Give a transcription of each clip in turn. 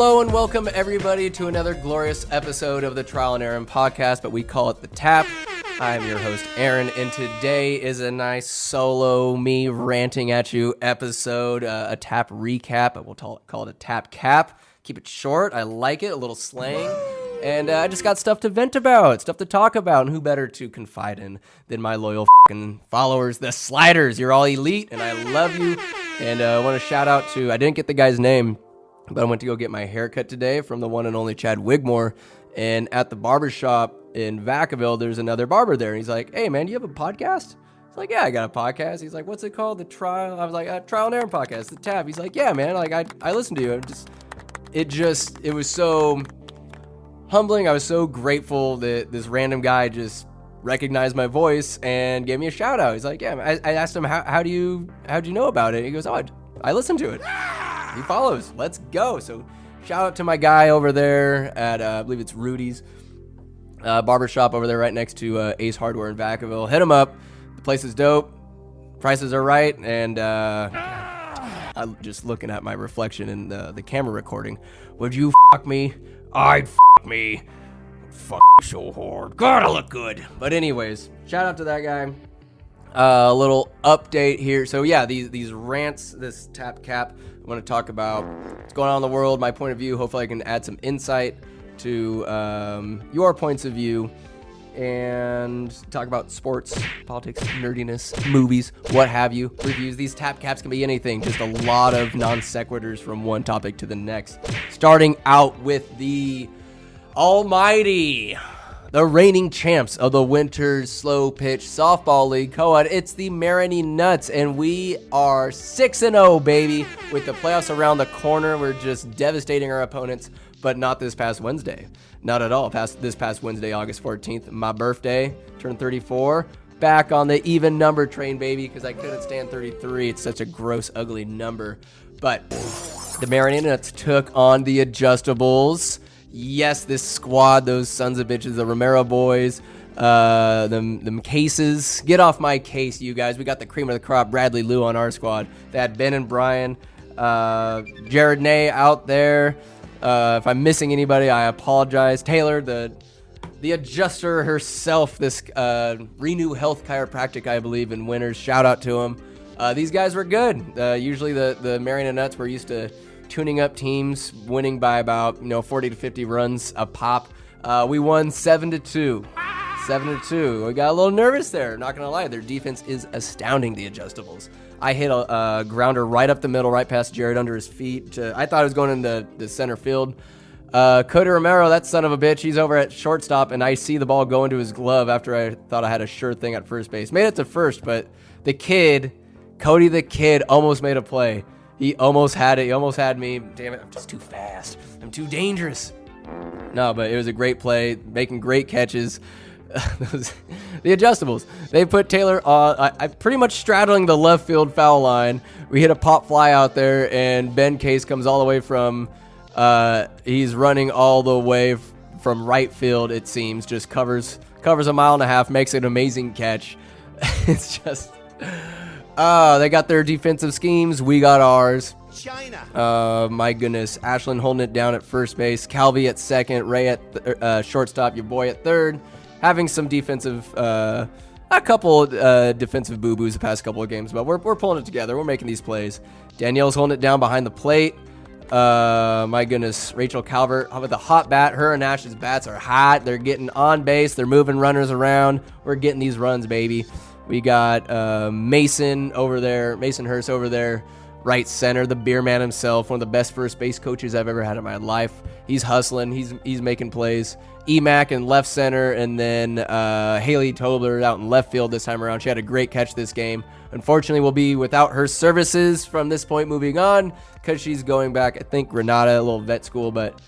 Hello and welcome everybody to another glorious episode of the Trial and Aaron podcast, but we call it The Tap. I'm your host Aaron, and today is a nice solo me ranting at you episode, a tap recap, but we'll call it a tap cap. Keep it short, I like it, a little slang, and I just got stuff to vent about, stuff to talk about, and who better to confide in than my loyal fucking followers, the Sliders. You're all elite, and I love you, and I want to shout out to, I didn't get the guy's name, but I went to go get my haircut today from the one and only Chad Wigmore, and at the barbershop in Vacaville, there's another barber there, and he's like, "Hey man, do you have a podcast?" It's like, "Yeah, I got a podcast." He's like, "What's it called?" The Trial. I was like, "Trial and Aaron podcast, The Tap." He's like, "Yeah man, like I listen to you." It was so humbling. I was so grateful that this random guy just recognized my voice and gave me a shout out. He's like, "Yeah." I asked him, how'd you know about it? He goes, "Oh, I listened to it." He follows. Let's go. So shout out to my guy over there at, I believe it's Rudy's barbershop over there right next to Ace Hardware in Vacaville. Hit him up. The place is dope. Prices are right. And I'm just looking at my reflection in the camera recording. Would you fuck me? I'd fuck me. Fuck you so hard. God, I look good. But anyways, shout out to that guy. A little update here. So yeah, these rants, this tap cap, I want to talk about what's going on in the world, my point of view. Hopefully I can add some insight to your points of view, and talk about sports, politics, nerdiness, movies, what have you, reviews. These tap caps can be anything, just a lot of non sequiturs from one topic to the next. Starting out with the almighty, the reigning champs of the Winter Slow Pitch Softball League co-ed. It's the Marini Nuts, and we are 6-0, baby. With the playoffs around the corner, we're just devastating our opponents, but not this past Wednesday. Not at all. This past Wednesday, August 14th, my birthday, turned 34. Back on the even number train, baby, because I couldn't stand 33. It's such a gross, ugly number. But the Marini Nuts took on the Adjustables. Yes, this squad, those sons of bitches, the Romero boys, them cases. Get off my case, you guys. We got the cream of the crop, Bradley Lou on our squad. They had Ben and Brian, Jared Ney out there. If I'm missing anybody, I apologize. Taylor, the adjuster herself, this Renew Health Chiropractic, I believe, in Winners. Shout out to him. These guys were good. Usually the Marini Nuts were used to tuning up teams, winning by about 40 to 50 runs a pop. We won 7-2. 7-2. We got a little nervous there, not gonna lie. Their defense is astounding, the Adjustables. I hit a grounder right up the middle, right past Jared under his feet. I thought it was going into the center field. Cody Romero, that son of a bitch, he's over at shortstop, and I see the ball go into his glove after I thought I had a sure thing at first base. Made it to first, but Cody the Kid almost made a play. He almost had it. He almost had me. Damn it, I'm just too fast. I'm too dangerous. No, but it was a great play, making great catches. The Adjustables, they put Taylor on, I pretty much straddling the left field foul line. We hit a pop fly out there, and Ben Case comes all the way from, he's running all the way from right field, it seems, just covers a mile and a half, makes an amazing catch. It's just... they got their defensive schemes. We got ours. China. My goodness. Ashlyn holding it down at first base. Calvi at second. Ray at shortstop. Your boy at third. Having some defensive, a couple defensive boo-boos the past couple of games, but we're pulling it together. We're making these plays. Danielle's holding it down behind the plate. My goodness. Rachel Calvert with a hot bat. Her and Ash's bats are hot. They're getting on base. They're moving runners around. We're getting these runs, baby. We got Mason over there, Mason Hurst over there, right center, the beer man himself, one of the best first base coaches I've ever had in my life. He's hustling, he's making plays. Emac in left center, and then Haley Tobler out in left field this time around. She had a great catch this game. Unfortunately, we'll be without her services from this point moving on, because she's going back, I think, Granada, a little vet school, but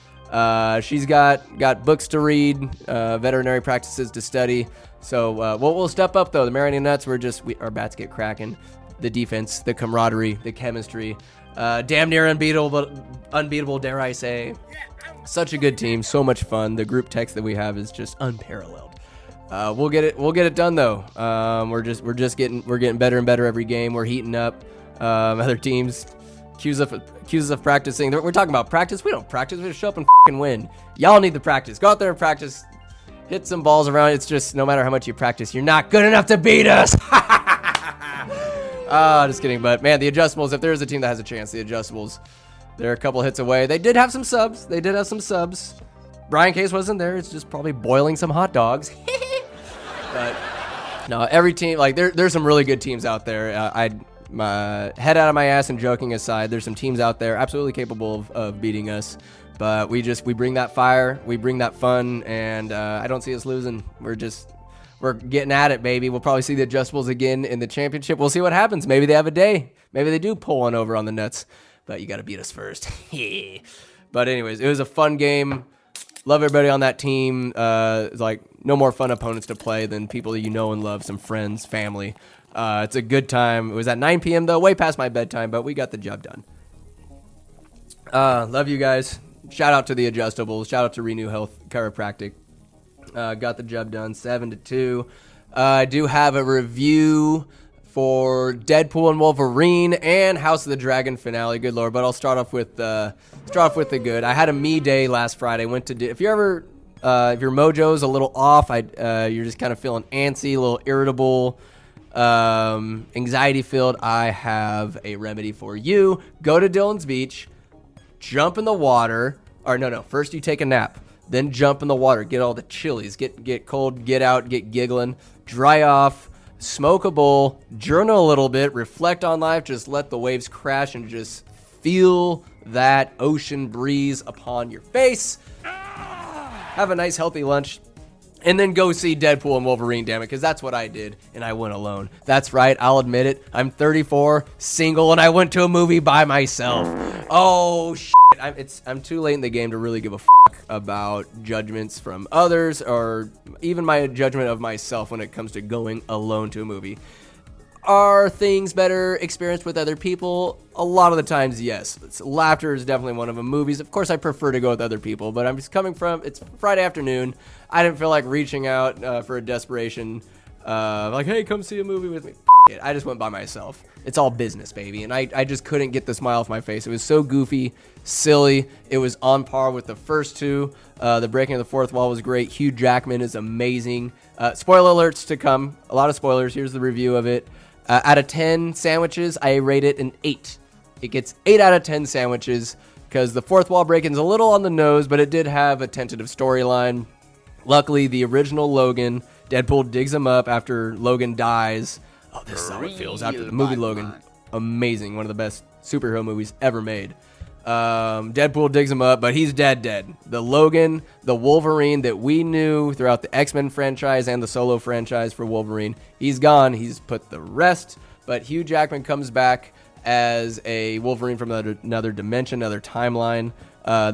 she's got books to read, veterinary practices to study. So we'll step up, though. The Marini Nuts, our bats get cracking. The defense, the camaraderie, the chemistry, damn near unbeatable, dare I say. Such a good team, so much fun. The group text that we have is just unparalleled. We'll get it done though. We're getting better and better every game. We're heating up. Other teams Accuse us of practicing. We're talking about practice. We don't practice. We just show up and fucking win. Y'all need the practice. Go out there and practice. Hit some balls around. It's just no matter how much you practice, you're not good enough to beat us. Just kidding. But man, the Adjustables, if there is a team that has a chance, the Adjustables, they're a couple hits away. They did have some subs. Brian Case wasn't there. It's just probably boiling some hot dogs. But no, every team, like there's some really good teams out there. My head out of my ass and joking aside, there's some teams out there absolutely capable of beating us, but we bring that fire, we bring that fun, and I don't see us losing. We're getting at it, baby. We'll probably see the Adjustables again in the championship. We'll see what happens. Maybe they have a day. Maybe they do pull one over on the Nets, but you got to beat us first. But anyways, it was a fun game. Love everybody on that team. It's like no more fun opponents to play than people that you know and love, some friends, family. It's a good time. It was at 9 p.m. though, way past my bedtime, but we got the job done. Love you guys. Shout out to the Adjustables. Shout out to Renew Health Chiropractic. Got the job done 7-2. I do have a review for Deadpool and Wolverine and House of the Dragon finale. Good Lord, but I'll start off with the good. I had a me day last Friday. If your mojo's a little off, you're just kind of feeling antsy, a little irritable, anxiety filled, I have a remedy for you. Go to Dillon's Beach, jump in the water, or no, first you take a nap, then jump in the water, get all the chilies, get cold, get out, get giggling, dry off, smoke a bowl, journal a little bit, reflect on life, just let the waves crash and just feel that ocean breeze upon your face. Have a nice healthy lunch. And then go see Deadpool and Wolverine, damn it, because that's what I did, and I went alone. That's right, I'll admit it. I'm 34, single, and I went to a movie by myself. Oh, shit. I'm too late in the game to really give a fuck about judgments from others, or even my judgment of myself when it comes to going alone to a movie. Are things better experienced with other people? A lot of the times, yes. Laughter is definitely one of them. Movies, of course, I prefer to go with other people, but I'm just coming from, it's Friday afternoon. I didn't feel like reaching out for a desperation, like, hey, come see a movie with me. It. I just went by myself. It's all business, baby, and I just couldn't get the smile off my face. It was so goofy, silly. It was on par with the first two. The breaking of the fourth wall was great. Hugh Jackman is amazing. Spoiler alerts to come. A lot of spoilers. Here's the review of it. Out of 10 sandwiches, I rate it an 8. It gets 8 out of 10 sandwiches because the fourth wall breaking's a little on the nose, but it did have a tentative storyline. Luckily, the original Logan, Deadpool digs him up after Logan dies. Oh, this is how it feels after the movie Logan. Amazing. One of the best superhero movies ever made. Deadpool digs him up, but he's dead. The Logan, the Wolverine that we knew throughout the X-Men franchise and the solo franchise for Wolverine, he's gone. He's put the rest, but Hugh Jackman comes back as a Wolverine from another dimension, another timeline.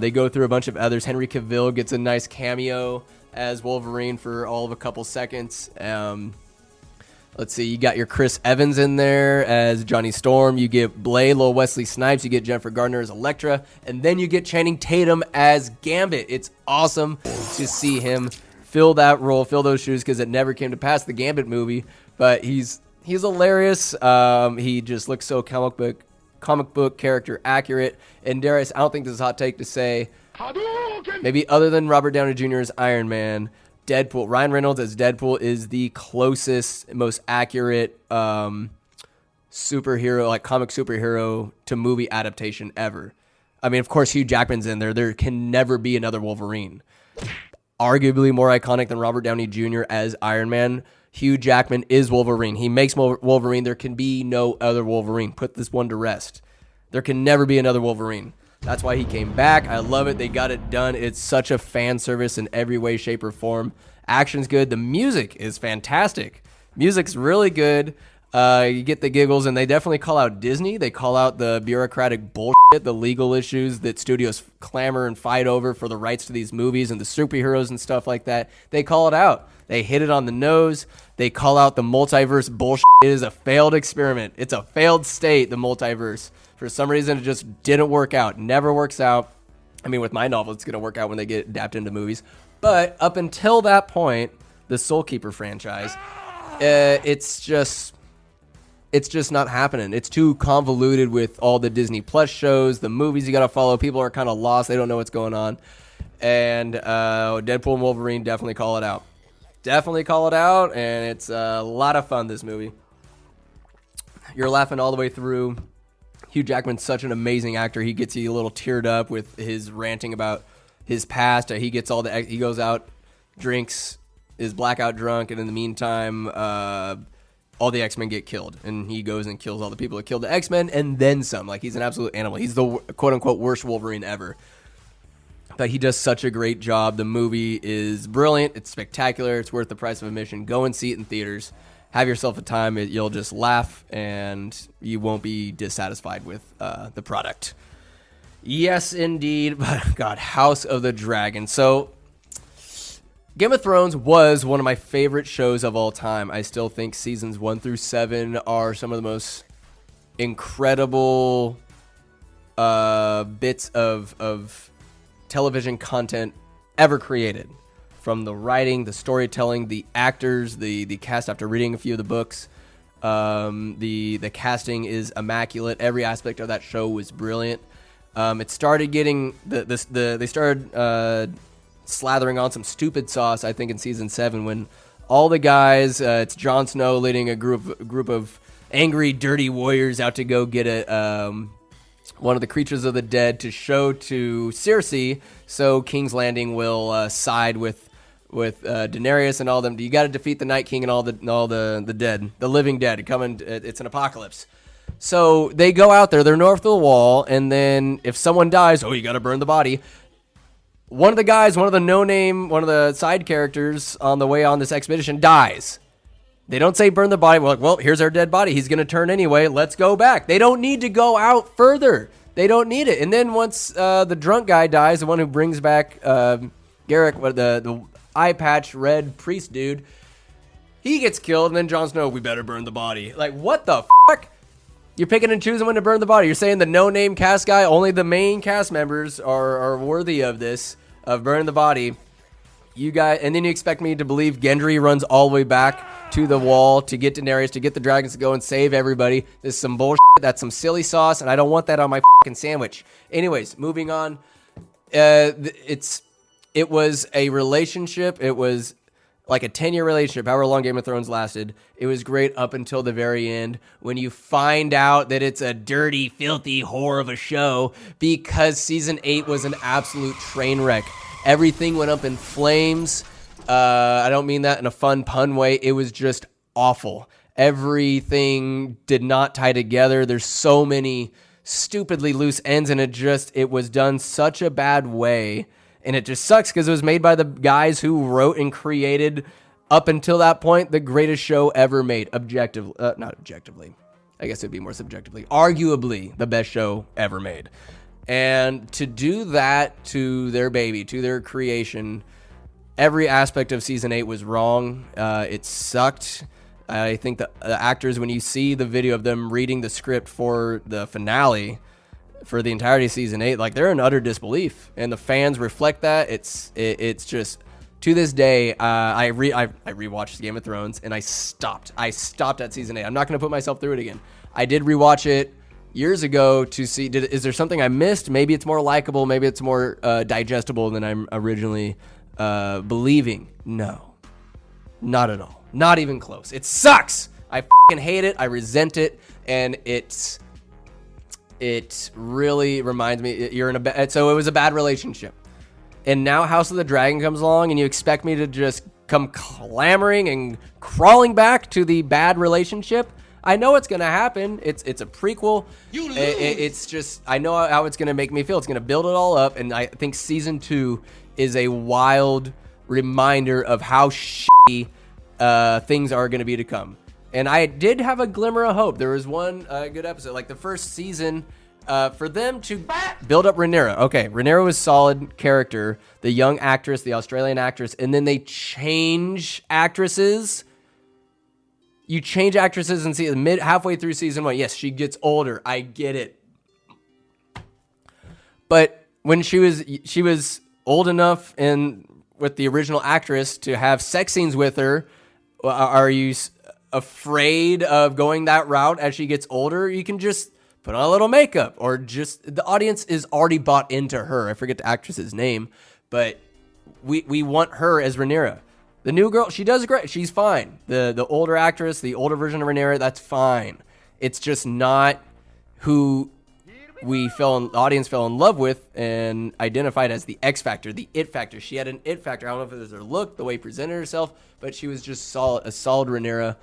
They go through a bunch of others. Henry Cavill gets a nice cameo as Wolverine for all of a couple seconds. Let's see, you got your Chris Evans in there as Johnny Storm. You get Blade, Lil Wesley Snipes. You get Jennifer Gardner as Elektra. And then you get Channing Tatum as Gambit. It's awesome to see him fill that role, fill those shoes, because it never came to pass, the Gambit movie. But he's hilarious. He just looks so comic book character accurate. And Darius, I don't think this is a hot take to say, maybe other than Robert Downey Jr. as Iron Man, Deadpool, Ryan Reynolds as Deadpool is the closest, most accurate superhero, like comic superhero to movie adaptation ever. I mean, of course, Hugh Jackman's in there. There can never be another Wolverine. Arguably more iconic than Robert Downey Jr. as Iron Man, Hugh Jackman is Wolverine. He makes Wolverine. There can be no other Wolverine. Put this one to rest. There can never be another Wolverine. That's why he came back. I love it. They got it done. It's such a fan service in every way, shape, or form. Action's good. The music is fantastic. Music's really good. You get the giggles, and they definitely call out Disney. They call out the bureaucratic bullshit, the legal issues that studios clamor and fight over for the rights to these movies and the superheroes and stuff like that. They call it out. They hit it on the nose. They call out the multiverse bullshit. It is a failed experiment. It's a failed state, the multiverse. For some reason, it just didn't work out. Never works out. I mean, with my novel, it's going to work out when they get adapted into movies. But up until that point, the Soul Keeper franchise, it's just it's just not happening. It's too convoluted with all the Disney Plus shows, the movies you got to follow. People are kind of lost. They don't know what's going on. And Deadpool and Wolverine definitely call it out. Definitely call it out, and it's a lot of fun, this movie. You're laughing all the way through. Hugh Jackman's such an amazing actor. He gets you a little teared up with his ranting about his past. He goes out, drinks, is blackout drunk, and in the meantime, all the X-Men get killed. And he goes and kills all the people that killed the X-Men, and then some. Like, he's an absolute animal. He's the quote-unquote worst Wolverine ever. But he does such a great job. The movie is brilliant. It's spectacular. It's worth the price of admission. Go and see it in theaters. Have yourself a time. You'll just laugh, and you won't be dissatisfied with the product. Yes, indeed. But God, House of the Dragon. So, Game of Thrones was one of my favorite shows of all time. I still think seasons 1 through 7 are some of the most incredible bits of television content ever created. From the writing, the storytelling, the actors, the cast after reading a few of the books. The casting is immaculate. Every aspect of that show was brilliant. It started getting they started slathering on some stupid sauce, I think, in season 7 when all the guys, it's Jon Snow leading a group of angry, dirty warriors out to go get one of the creatures of the dead to show to Cersei, so King's Landing will side with Daenerys and all them. You got to defeat the Night King and all the dead, the living dead. It's an apocalypse. So they go out there. They're north of the wall, and then if someone dies, you got to burn the body. One of the guys, one of the side characters on the way on this expedition dies. They don't say burn the body. We're like, well, here's our dead body. He's going to turn anyway. Let's go back. They don't need to go out further. They don't need it. And then once the drunk guy dies, the one who brings back Garrick, the eye patch red priest dude, he gets killed. And then Jon Snow, we better burn the body. Like, what the fuck? You're picking and choosing when to burn the body. You're saying the no-name cast guy, only the main cast members are worthy of this, of burning the body. You guys, and then you expect me to believe Gendry runs all the way back to the wall to get Daenerys, to get the dragons to go and save everybody. This is some bullshit. That's some silly sauce, and I don't want that on my fucking sandwich. Anyways, moving on. It was a relationship. It was like a 10-year relationship, however long Game of Thrones lasted. It was great up until the very end when you find out that it's a dirty, filthy whore of a show because season 8 was an absolute train wreck. Everything went up in flames. I don't mean that in a fun pun way. It was just awful. Everything did not tie together. There's so many stupidly loose ends, and it was done such a bad way. And it just sucks because it was made by the guys who wrote and created, up until that point, the greatest show ever made. Not objectively. I guess it'd be more subjectively. Arguably the best show ever made. And to do that to their baby, to their creation, every aspect of season 8 was wrong. It sucked. I think the actors, when you see the video of them reading the script for the finale, for the entirety of season 8, like, they're in utter disbelief, and the fans reflect that. It's just, to this day, I rewatched Game of Thrones, and I stopped at season 8. I'm not going to put myself through it again. I did rewatch it years ago to see, is there something I missed? Maybe it's more likable, maybe it's more digestible than I'm originally believing. No, not at all, not even close. It sucks. I fucking hate it. I resent it, and it really reminds me, so it was a bad relationship. And now House of the Dragon comes along, and you expect me to just come clamoring and crawling back to the bad relationship? I know it's going to happen. It's a prequel. You lose. It's just, I know how it's going to make me feel. It's going to build it all up, and I think season 2 is a wild reminder of how shitty things are going to be to come. And I did have a glimmer of hope. There was one good episode, like the first season, for them to build up Rhaenyra. Okay, Rhaenyra was solid character, the young actress, the Australian actress, and then they change actresses. You change actresses and see halfway through season 1. Yes, she gets older. I get it. But when she was old enough and with the original actress to have sex scenes with her, are you afraid of going that route as she gets older, you can just put on a little makeup, or just the audience is already bought into her. I forget the actress's name, but we want her as Rhaenyra. The new girl, she does great. She's fine. The older actress, the older version of Rhaenyra, that's fine. It's just not who the audience fell in love with and identified as the X factor, the it factor. She had an it factor. I don't know if it was her look, the way she presented herself, but she was just a solid Rhaenyra.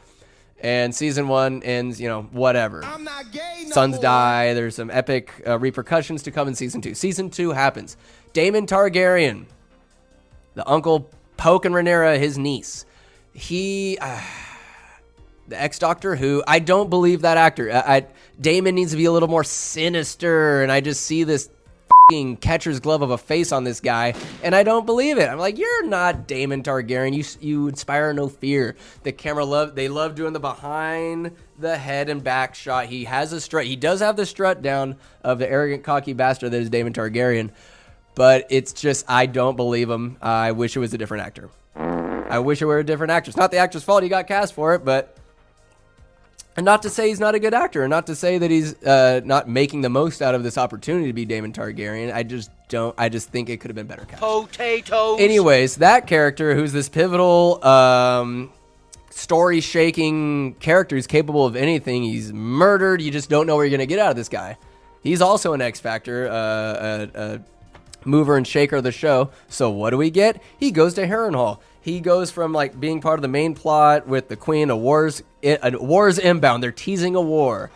And season 1 ends, whatever. I'm not gay no Sons more. Die. There's some epic repercussions to come in season 2. Season 2 happens. Daemon Targaryen, the uncle poking Rhaenyra, his niece. The ex-Doctor Who, I don't believe that actor. Daemon needs to be a little more sinister, and I just see this fucking catcher's glove of a face on this guy, and I don't believe it. I'm like, you're not Daemon Targaryen. You inspire no fear. The camera they love doing the behind the head and back shot. He has a strut. He does have the strut down of the arrogant, cocky bastard that is Daemon Targaryen, but it's just, I don't believe him. I wish it was a different actor. I wish it were a different actor. It's not the actor's fault he got cast for it, but... And not to say he's not a good actor, and not to say that he's not making the most out of this opportunity to be Daemon Targaryen. I just think it could have been better cast. Potatoes. Anyways, that character, who's this pivotal, story-shaking character, who's capable of anything. He's murdered. You just don't know where you're going to get out of this guy. He's also an X Factor, a mover and shaker of the show. So what do we get? He goes to Harrenhal. He goes from being part of the main plot with the queen, a war's inbound. They're teasing a war.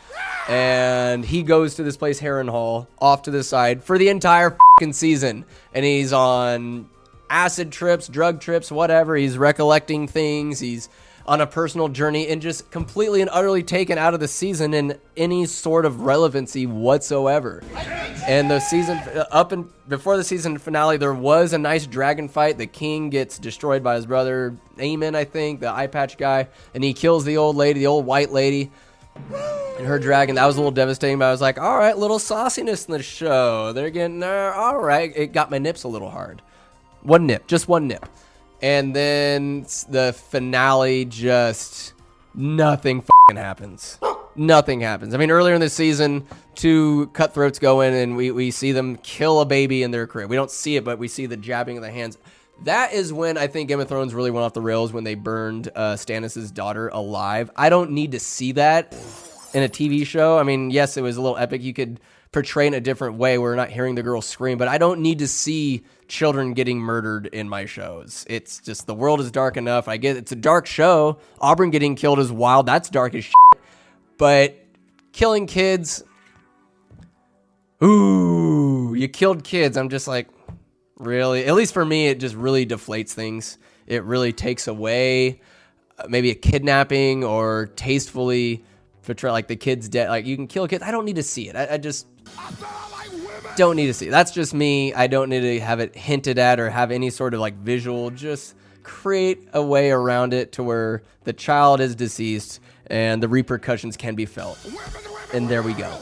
And he goes to this place, Harrenhal, off to the side for the entire fucking season. And he's on acid trips, drug trips, whatever. He's recollecting things. He's on a personal journey and just completely and utterly taken out of the season in any sort of relevancy whatsoever. And the season, before the season finale, there was a nice dragon fight. The king gets destroyed by his brother, Aemon, I think, the eye patch guy, and he kills the old lady, the old white lady, and her dragon. That was a little devastating, but I was like, all right, little sauciness in the show. They're getting there. All right. It got my nips a little hard. Just one nip. And then the finale, just nothing fucking happens. Nothing happens. I mean, earlier in the season, 2 cutthroats go in and we see them kill a baby in their crib. We don't see it, but we see the jabbing of the hands. That is when I think Game of Thrones really went off the rails, when they burned Stannis' daughter alive. I don't need to see that in a TV show. I mean, yes, it was a little epic. You could portray in a different way. We're not hearing the girl scream, but I don't need to see children getting murdered in my shows. It's just, the world is dark enough. I get it's a dark show. Auburn getting killed is wild. That's dark as shit. But killing kids, ooh, you killed kids. I'm just like, really? At least for me, it just really deflates things. It really takes away maybe a kidnapping or tastefully portray the kid's dead. You can kill kids. I don't need to see it. I just don't need to see it. That's just me. I don't need to have it hinted at or have any sort of visual. Just create a way around it to where the child is deceased and the repercussions can be felt. And there we go.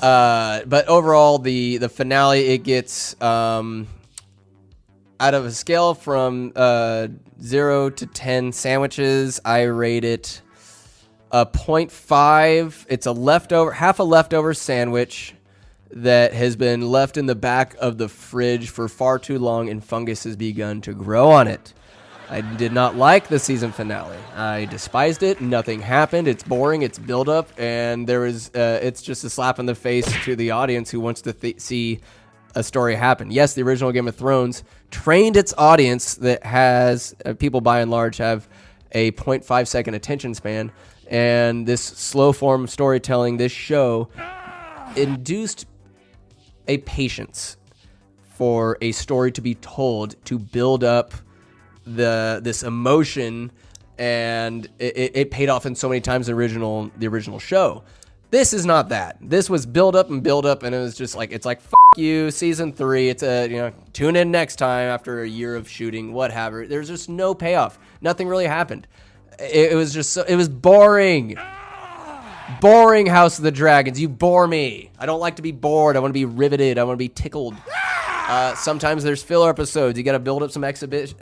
But overall, the finale, it gets out of a scale from 0 to 10 sandwiches, I rate it a 0.5. It's half a leftover sandwich that has been left in the back of the fridge for far too long, and fungus has begun to grow on it. I did not like the season finale. I despised it. Nothing happened. It's boring. It's build up, and it's just a slap in the face to the audience who wants to see a story happen. Yes, the original Game of Thrones trained its audience that has people by and large have a 0.5 second attention span, and this slow form storytelling, this show induced a patience for a story to be told, to build up this emotion, and it paid off in so many times the original show. This is not that. This was build up, and it was just it's like fuck you, season 3. It's tune in next time after a year of shooting, whatever. There's just no payoff. Nothing really happened. It was just it was boring. Boring House of the Dragons. You bore me. I don't like to be bored. I want to be riveted. I want to be tickled. Sometimes there's filler episodes. You got to build up some exhibition.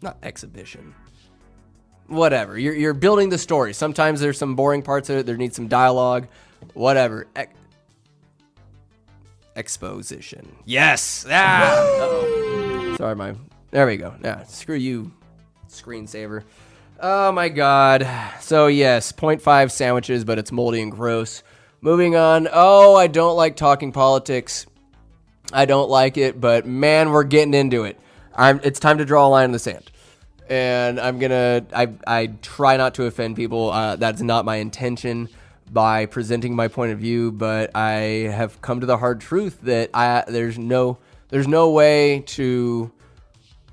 Not exhibition. whatever. You're building the story. Sometimes there's some boring parts of it. There needs some dialogue, whatever. Exposition. Yes. Sorry, there we go. Yeah, screw you, screensaver. Oh my God. So yes, 0.5 sandwiches, but it's moldy and gross. Moving on. Oh, I don't like talking politics. I don't like it, but man, we're getting into it. It's time to draw a line in the sand. And I try not to offend people. That's not my intention by presenting my point of view, but I have come to the hard truth that there's no way to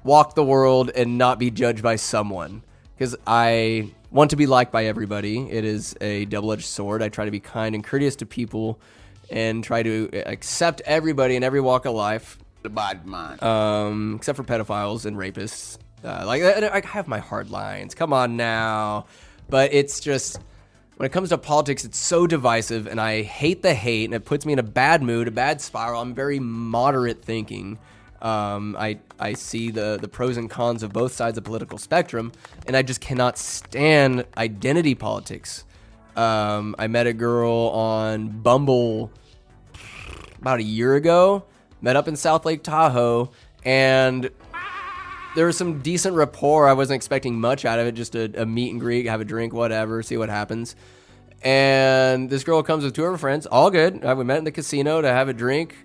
walk the world and not be judged by someone. Because I want to be liked by everybody. It is a double-edged sword. I try to be kind and courteous to people and try to accept everybody in every walk of life. Except for pedophiles and rapists. I have my hard lines. Come on now. But it's just, when it comes to politics, it's so divisive, and I hate the hate, and it puts me in a bad mood, a bad spiral. I'm very moderate thinking. I see the pros and cons of both sides of the political spectrum, and I just cannot stand identity politics. I met a girl on Bumble about a year ago, met up in South Lake Tahoe, and there was some decent rapport. I wasn't expecting much out of it, just a meet and greet, have a drink, whatever, see what happens. And this girl comes with two of her friends, all good. We met in the casino to have a drink.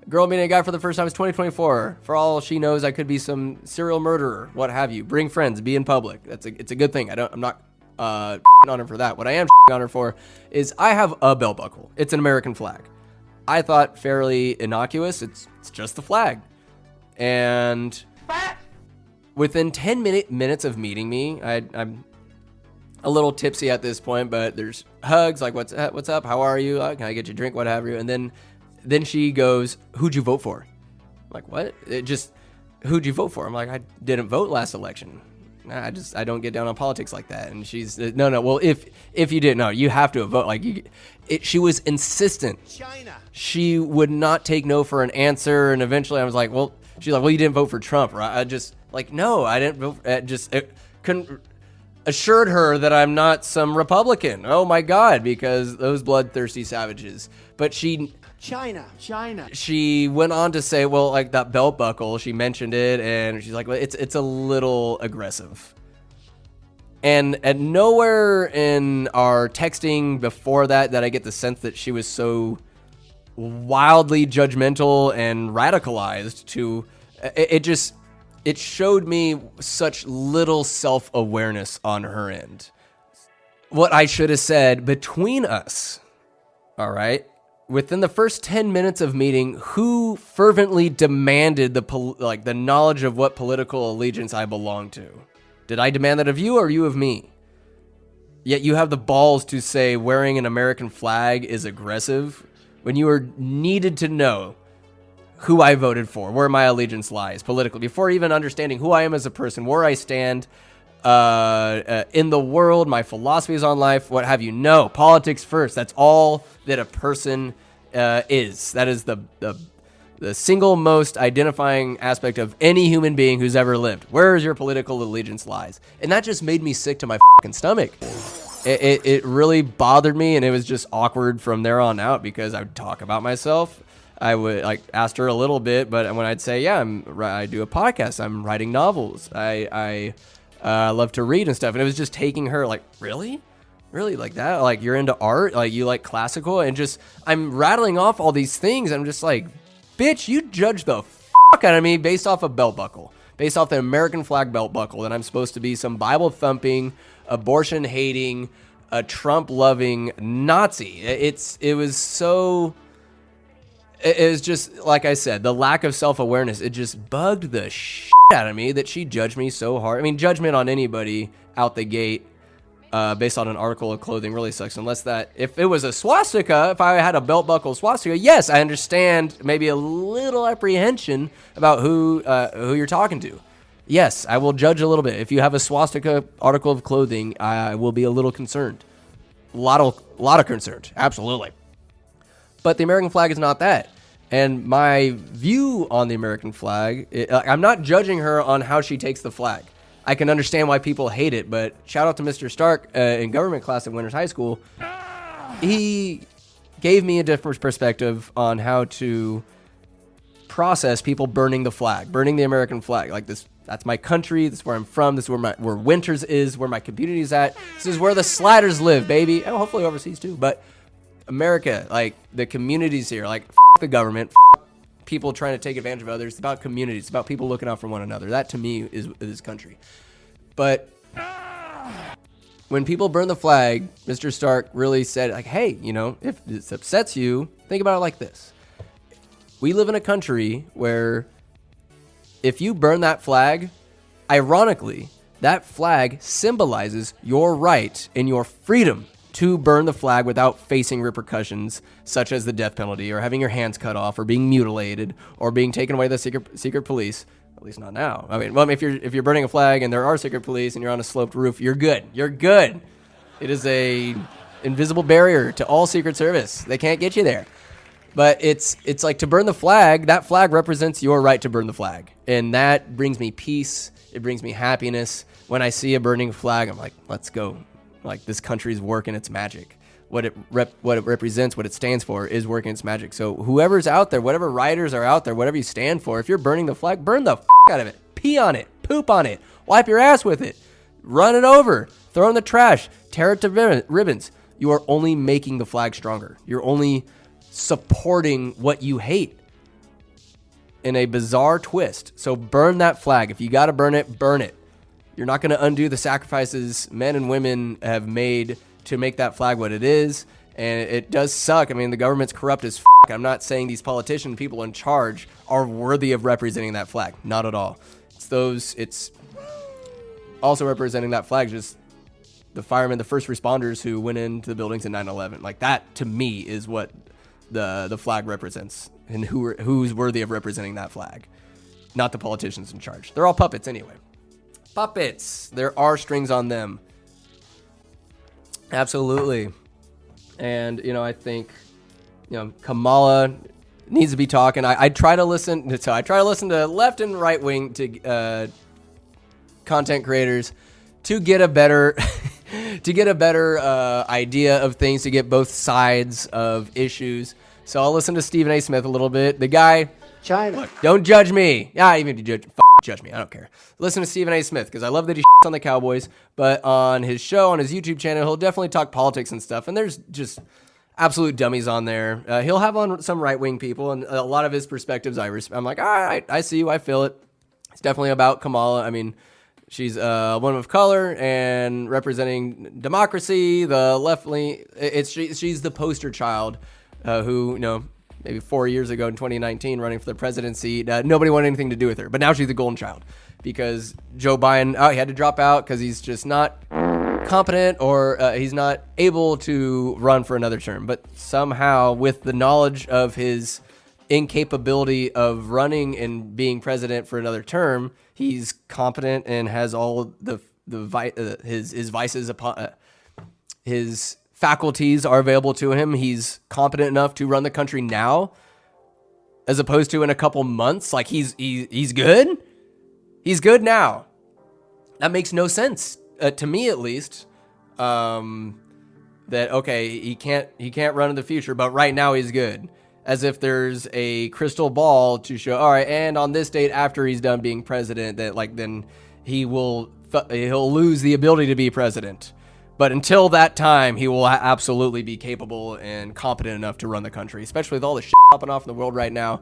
Girl meeting a guy for the first time. It's 2024. For all she knows, I could be some serial murderer, what have you. Bring friends, be in public. It's a good thing. I'm not on her for that. What I am on her for is I have a belt buckle. It's an American flag. I thought fairly innocuous. It's just the flag. And within 10 minutes of meeting me, I'm a little tipsy at this point, but there's hugs, like what's up, how are you, can I get you a drink, what have you. And then she goes, who'd you vote for? I'm like, what? Who'd you vote for? I'm like, I didn't vote last election. I don't get down on politics like that. And she's, no, well, if you didn't know, you have to have vote. Like, she was insistent. China. She would not take no for an answer. And eventually I was like, well, she's like, well, you didn't vote for Trump, right? I just, like, no, I didn't vote. Couldn't assured her that I'm not some Republican. Oh my God, because those bloodthirsty savages. But China. She went on to say, well, like that belt buckle, she mentioned it, and she's like, well, it's a little aggressive. And at nowhere in our texting before that I get the sense that she was so wildly judgmental and radicalized to it showed me such little self-awareness on her end. What I should have said between us, all right, within the first 10 minutes of meeting, who fervently demanded the knowledge of what political allegiance I belong to? Did I demand that of you or you of me? Yet you have the balls to say wearing an American flag is aggressive when you are needed to know who I voted for, where my allegiance lies politically, before even understanding who I am as a person, where I stand in the world, my philosophies on life, what have you. No, politics first. That's all that a person is. That is the single most identifying aspect of any human being who's ever lived. Where is your political allegiance lies? And that just made me sick to my fucking stomach. It really bothered me, and it was just awkward from there on out because I would talk about myself. I would asked her a little bit, but when I'd say, yeah, I do a podcast, I'm writing novels, I love to read and stuff, and it was just taking her like, really like that, like you're into art, like you like classical, and just I'm rattling off all these things. I'm just like, bitch, you judge the fuck out of me based off a belt buckle, based off the American flag belt buckle, that I'm supposed to be some Bible thumping, abortion hating, a Trump loving Nazi. It was just, like I said, the lack of self-awareness. It just bugged the shit out of me that she judged me so hard. I mean, judgment on anybody out the gate based on an article of clothing really sucks. If it was a swastika, if I had a belt buckle swastika, yes, I understand maybe a little apprehension about who you're talking to. Yes, I will judge a little bit. If you have a swastika article of clothing, I will be a little concerned. A lot of concerned, absolutely. But the American flag is not that. And my view on the American flag, I'm not judging her on how she takes the flag. I can understand why people hate it, but shout out to Mr. Stark in government class at Winters High School. He gave me a different perspective on how to process people burning the flag, burning the American flag. Like this, that's my country. This is where I'm from. This is where Winters is, where my community is at. This is where the Sliders live, baby. And hopefully overseas too. But America, like the communities here, like the government, people trying to take advantage of others. It's about community. It's about people looking out for one another. That to me is this country. But when people burn the flag, Mr. Stark really said, like, hey, you know, if this upsets you, think about it like this. We live in a country where if you burn that flag, ironically, that flag symbolizes your right and your freedom to burn the flag without facing repercussions such as the death penalty or having your hands cut off or being mutilated or being taken away by the secret police. At least not now. I mean, well, if you're burning a flag and there are secret police and you're on a sloped roof, you're good. You're good. It is a invisible barrier to all Secret Service. They can't get you there. But it's like to burn the flag, that flag represents your right to burn the flag. And that brings me peace. It brings me happiness. When I see a burning flag, I'm like, let's go. Like, this country's working its magic. What it represents, what it stands for is working its magic. So whoever's out there, whatever riders are out there, whatever you stand for, if you're burning the flag, burn the out of it. Pee on it. Poop on it. Wipe your ass with it. Run it over. Throw it in the trash. Tear it to ribbons. You are only making the flag stronger. You're only supporting what you hate in a bizarre twist. So burn that flag. If you got to burn it, burn it. You're not going to undo the sacrifices men and women have made to make that flag what it is. And it does suck. I mean, the government's corrupt as I'm not saying these politicians, people in charge, are worthy of representing that flag. Not at all. It's also representing that flag, just the firemen, the first responders who went into the buildings in 9/11. Like, that to me is what the flag represents and who's worthy of representing that flag. Not the politicians in charge. They're all puppets anyway. Puppets. There are strings on them. Absolutely. And, you know, I think, you know, Kamala needs to be talking. I try to listen to left and right wing to content creators to get a better idea of things, to get both sides of issues. So I'll listen to Stephen A. Smith a little bit. The guy, China. Look, don't judge me. Yeah, even if you judge me, I don't care. Listen to Stephen A. Smith because I love that he shits on the Cowboys, but on his show, on his YouTube channel, he'll definitely talk politics and stuff. And there's just absolute dummies on there. He'll have on some right-wing people, and a lot of his perspectives I'm like, all right, I see you, I feel it. It's definitely about Kamala. I mean, she's a woman of color and representing democracy, the left-leaning. She's the poster child who, you know, maybe 4 years ago in 2019 running for the presidency, nobody wanted anything to do with her. But now she's the golden child because Joe Biden, he had to drop out because he's just not competent or he's not able to run for another term. But somehow, with the knowledge of his incapability of running and being president for another term, he's competent and has all his vices upon his faculties are available to him. He's competent enough to run the country now, as opposed to in a couple months. Like he's good. He's good now. That makes no sense to me, at least. That okay, he can't run in the future, but right now he's good. As if there's a crystal ball to show. All right, and on this date, after he's done being president, that like then he'll lose the ability to be president. But until that time, he will absolutely be capable and competent enough to run the country, especially with all the shit popping off in the world right now.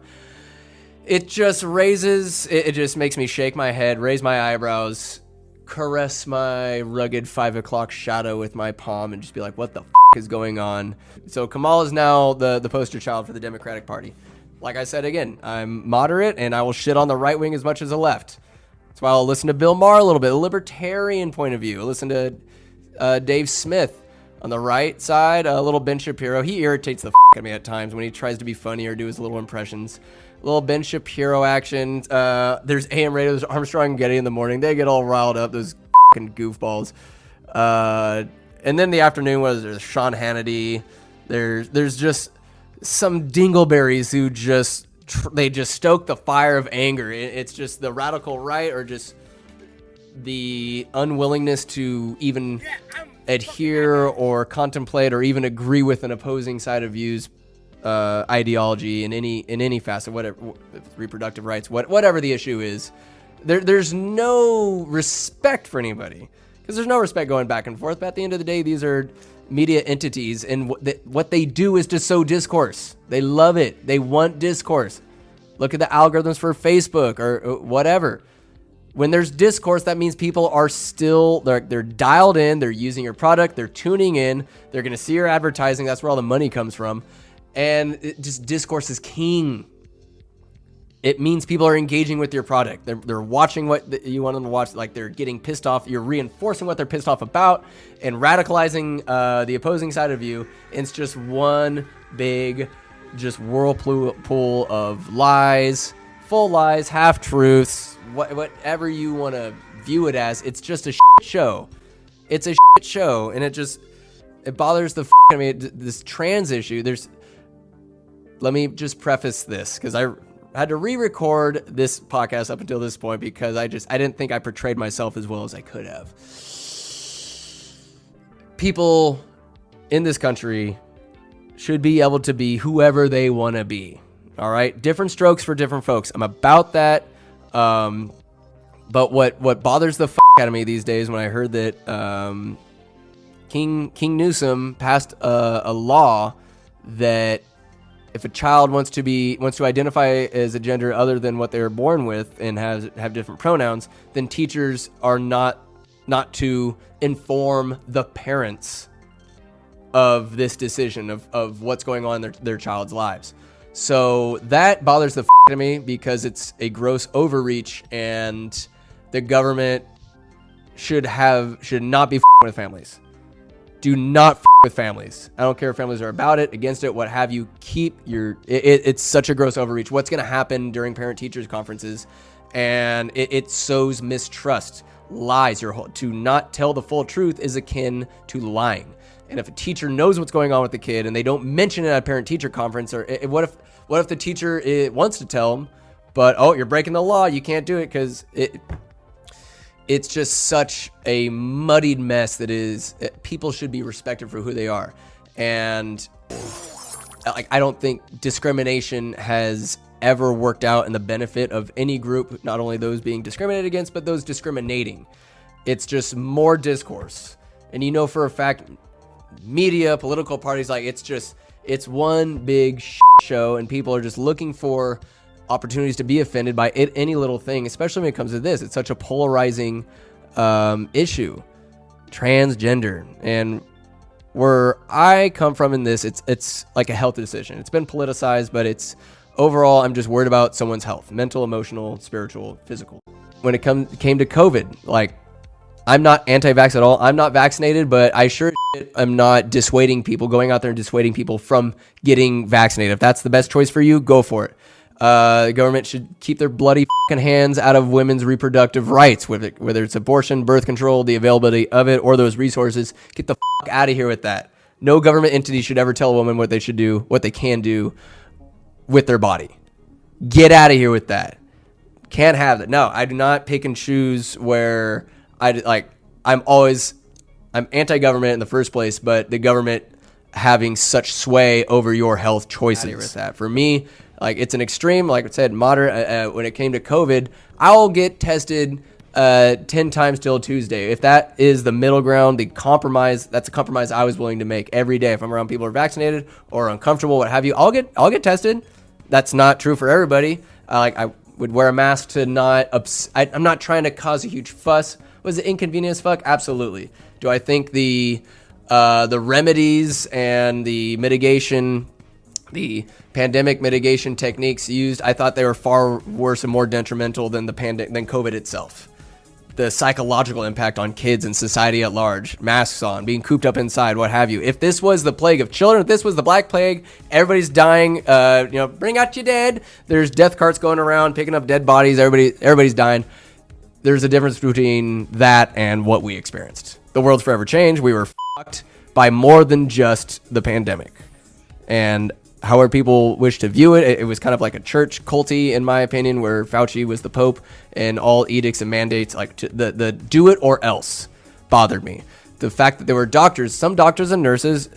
It just it just makes me shake my head, raise my eyebrows, caress my rugged 5 o'clock shadow with my palm, and just be like, what the is going on? So Kamala is now the poster child for the Democratic Party. Like I said, again, I'm moderate, and I will shit on the right wing as much as the left. That's why I'll listen to Bill Maher a little bit, a libertarian point of view. I'll listen to Dave Smith on the right side, a little Ben Shapiro. He irritates the out of me at times when he tries to be funny or do his little impressions. Little Ben Shapiro action. There's AM radio, there's Armstrong and Getty in the morning. They get all riled up, those fucking goofballs. And then the afternoon there's Sean Hannity. There's just some dingleberries who they just stoke the fire of anger. It's just the radical right or just the unwillingness to even adhere or contemplate or even agree with an opposing side of views, ideology in any facet, whatever, reproductive rights, whatever the issue is, there's no respect for anybody, because there's no respect going back and forth. But at the end of the day, these are media entities, and what they do is to sow discourse. They love it. They want discourse. Look at the algorithms for Facebook or whatever. When there's discourse, that means people are still, they're dialed in, they're using your product, they're tuning in, they're going to see your advertising. That's where all the money comes from. And discourse is king. It means people are engaging with your product. They're watching what you want them to watch. Like, they're getting pissed off. You're reinforcing what they're pissed off about and radicalizing the opposing side of you. It's just one big, just whirlpool of lies, full lies, half truths, whatever you want to view it as. It's just a shit show. It's a shit show, and it bothers the I mean, this trans issue. Let me just preface this, because I had to re-record this podcast up until this point because I didn't think I portrayed myself as well as I could have. People in this country should be able to be whoever they want to be. All right? Different strokes for different folks. I'm about that. But what bothers the out of me these days when I heard that King Newsom passed a law that if a child wants to identify as a gender other than what they were born with and have different pronouns, then teachers are not to inform the parents of this decision of what's going on in their child's lives. So that bothers the out of me because it's a gross overreach, and the government should not be with families. Do not with families. I don't care if families are about it, against it, what have you. It's such a gross overreach. What's going to happen during parent-teachers conferences? And it sows mistrust, lies. To not tell the full truth is akin to lying. And if a teacher knows what's going on with the kid and they don't mention it at a parent-teacher conference, or what if the teacher wants to tell them, but you're breaking the law, you can't do it, because it's just such a muddied mess people should be respected for who they are. And I don't think discrimination has ever worked out in the benefit of any group, not only those being discriminated against, but those discriminating. It's just more discourse. And for a fact, media, political parties, it's one big show, and people are just looking for opportunities to be offended by any little thing, especially when it comes to this. It's such a polarizing issue, transgender. And where I come from in this, it's like a health decision. It's been politicized, but it's overall, I'm just worried about someone's health, mental, emotional, spiritual, physical. When it came to COVID, I'm not anti-vax at all. I'm not vaccinated, but I sure am not going out there and dissuading people from getting vaccinated. If that's the best choice for you, go for it. The government should keep their bloody hands out of women's reproductive rights, whether it's abortion, birth control, the availability of it, or those resources. Get the out of here with that. No government entity should ever tell a woman what they should do, what they can do with their body. Get out of here with that. Can't have that. No, I do not pick and choose where I'm anti-government in the first place, but the government having such sway over your health choices with that. For me, it's an extreme, like I said, moderate. When it came to COVID, I'll get tested 10 times till Tuesday. If that is the middle ground, that's a compromise I was willing to make every day. If I'm around people who are vaccinated or uncomfortable, what have you, I'll get tested. That's not true for everybody. I would wear a mask to not I'm not trying to cause a huge fuss. Was it inconvenience? Fuck, absolutely. Do I think the remedies and the mitigation, the pandemic mitigation techniques used, I thought they were far worse and more detrimental than than COVID itself. The psychological impact on kids and society at large, masks on, being cooped up inside, what have you. If this was the plague of children, if this was the Black Plague, everybody's dying, bring out your dead. There's death carts going around, picking up dead bodies, everybody's dying. There's a difference between that and what we experienced. The world's forever changed. We were fucked by more than just the pandemic. And however people wish to view it. It was kind of like a church culty, in my opinion, where Fauci was the Pope, and all edicts and mandates, like the do it or else, bothered me. The fact that there were doctors, some doctors and nurses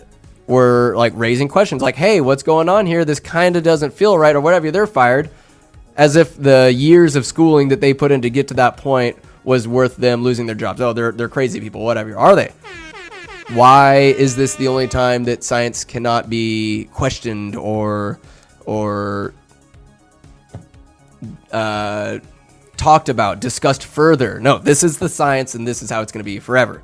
were like raising questions like, hey, what's going on here? This kind of doesn't feel right, or whatever. They're fired, as if the years of schooling that they put in to get to that point was worth them losing their jobs. Oh, they're crazy people, whatever. Are they? Why is this the only time that science cannot be questioned or talked about, discussed further? No, this is the science, and this is how it's going to be forever.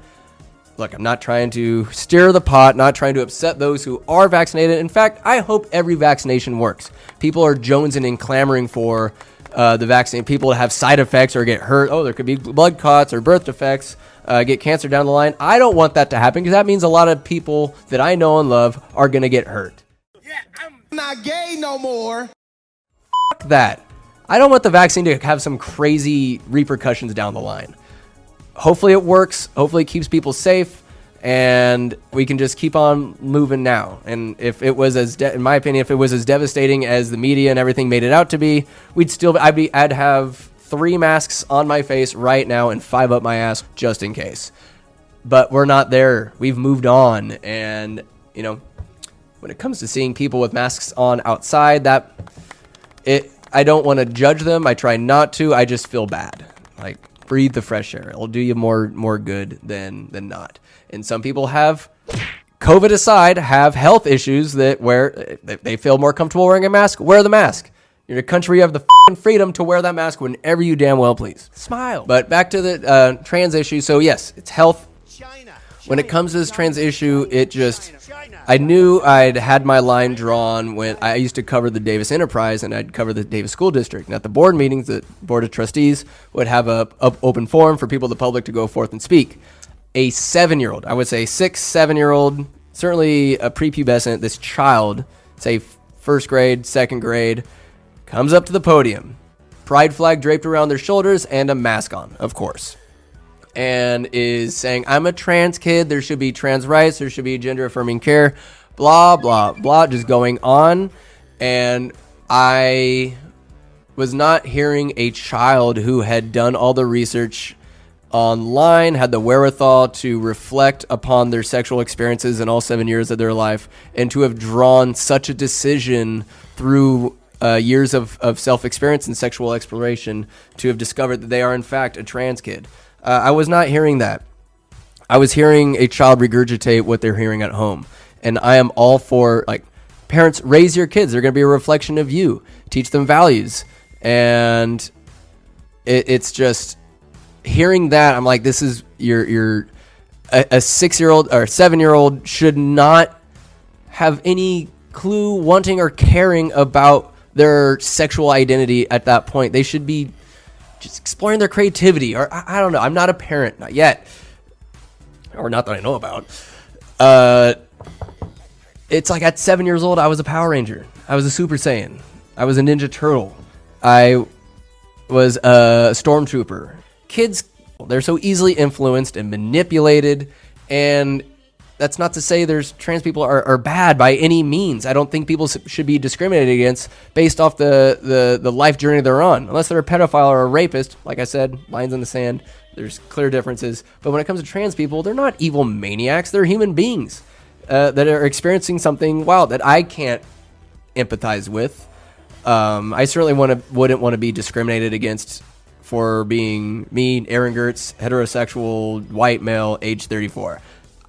Look, I'm not trying to stir the pot, not trying to upset those who are vaccinated. In fact, I hope every vaccination works. People are jonesing and clamoring for the vaccine. People have side effects or get hurt. Oh, there could be blood clots or birth defects, get cancer down the line. I don't want that to happen, because that means a lot of people that I know and love are going to get hurt. Yeah, I'm not gay no more. Fuck that. I don't want the vaccine to have some crazy repercussions down the line. Hopefully it works. Hopefully it keeps people safe, and we can just keep on moving now. And if it was in my opinion, if it was as devastating as the media and everything made it out to be, I'd have 3 masks on my face right now and 5 up my ass just in case. But we're not there. We've moved on. And, when it comes to seeing people with masks on outside, I don't want to judge them. I try not to. I just feel bad. Like, breathe the fresh air. It'll do you more good than not. And some people have, COVID aside, have health issues that where they feel more comfortable wearing a mask. Wear the mask. You're in a country, you have the freedom to wear that mask whenever you damn well please. Smile. But back to the trans issue. So yes, it's health. When it comes to this trans issue, I knew I'd had my line drawn when I used to cover the Davis Enterprise, and I'd cover the Davis School District. And at the board meetings, the Board of Trustees would have a open forum for people, the public, to go forth and speak. A 7-year-old, I would say 6, 7-year-old, certainly a prepubescent, this child, say first grade, second grade, comes up to the podium, pride flag draped around their shoulders and a mask on, of course, and is saying, I'm a trans kid, there should be trans rights, there should be gender affirming care, blah, blah, blah, just going on. And I was not hearing a child who had done all the research online, had the wherewithal to reflect upon their sexual experiences in all 7 years of their life, and to have drawn such a decision through years of self-experience and sexual exploration to have discovered that they are in fact a trans kid. I was not hearing that. I was hearing a child regurgitate what they're hearing at home. And I am all for, like, parents, raise your kids. They're going to be a reflection of you. Teach them values. And it's just hearing that, I'm like, this is a 6-year-old or 7-year-old should not have any clue, wanting, or caring about their sexual identity at that point. They should be just exploring their creativity, or I don't know. I'm not a parent, not yet, or not that I know about. It's like at 7 years old, I was a Power Ranger. I was a Super Saiyan. I was a Ninja Turtle. I was a Stormtrooper. Kids, they're so easily influenced and manipulated, and that's not to say there's trans people are bad by any means. I don't think people should be discriminated against based off the life journey they're on, unless they're a pedophile or a rapist. Like I said, lines in the sand. There's clear differences. But when it comes to trans people, they're not evil maniacs. They're human beings that are experiencing something wild that I can't empathize with. I certainly wouldn't want to be discriminated against for being me, Aaron Gertz, heterosexual, white male, age 34.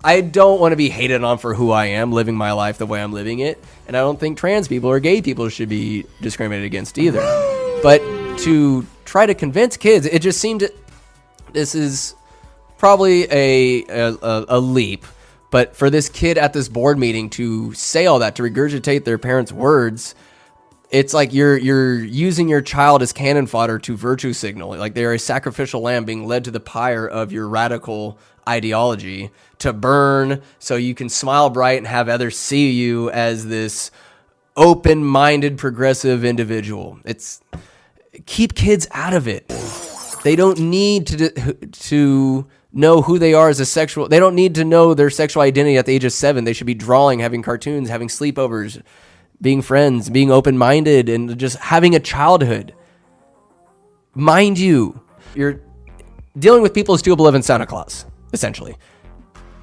I don't want to be hated on for who I am, living my life the way I'm living it. And I don't think trans people or gay people should be discriminated against either. But to try to convince kids, it just seemed this is probably a leap. But for this kid at this board meeting to say all that, to regurgitate their parents' words, it's like you're using your child as cannon fodder to virtue signal. Like they're a sacrificial lamb being led to the pyre of your radical ideology to burn so you can smile bright and have others see you as this open-minded progressive individual. It's keep kids out of it. They don't need to know who they are as a sexual. They don't need to know their sexual identity at the age of 7. They should be drawing, having cartoons, having sleepovers. being friends, being open-minded, and just having a childhood. Mind you, you're dealing with people who still believe in Santa Claus, essentially.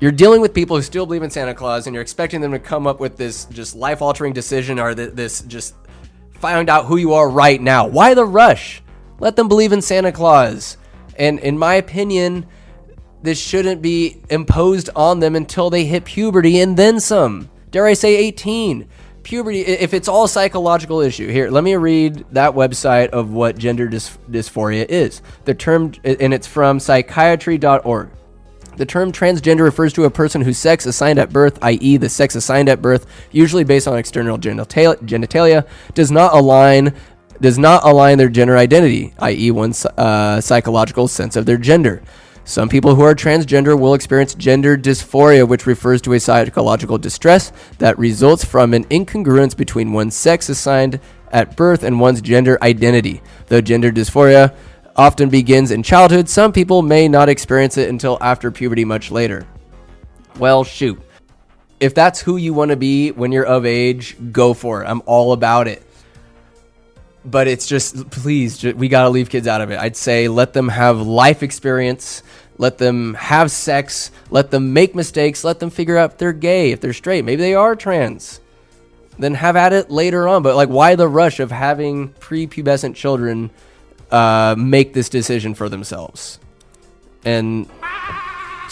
You're dealing with people who still believe in Santa Claus, and you're expecting them to come up with this just life-altering decision or this just find out who you are right now. Why the rush? Let them believe in Santa Claus. And in my opinion, this shouldn't be imposed on them until they hit puberty and then some. Dare I say 18. Puberty, if it's all a psychological issue. Here, let me read that website of what gender dysphoria is. The term, and it's from psychiatry.org. The term transgender refers to a person whose sex assigned at birth, i.e. the sex assigned at birth, usually based on external genitalia, does not align their gender identity, i.e. one's psychological sense of their gender. Some people who are transgender will experience gender dysphoria, which refers to a psychological distress that results from an incongruence between one's sex assigned at birth and one's gender identity. Though gender dysphoria often begins in childhood, some people may not experience it until after puberty much later. Well, shoot. If that's who you want to be when you're of age, go for it. I'm all about it. But it's just, please, we got to leave kids out of it. I'd say let them have life experience. Let them have sex. Let them make mistakes. Let them figure out if they're gay, if they're straight. Maybe they are trans. Then have at it later on. But like, why the rush of having prepubescent children make this decision for themselves? And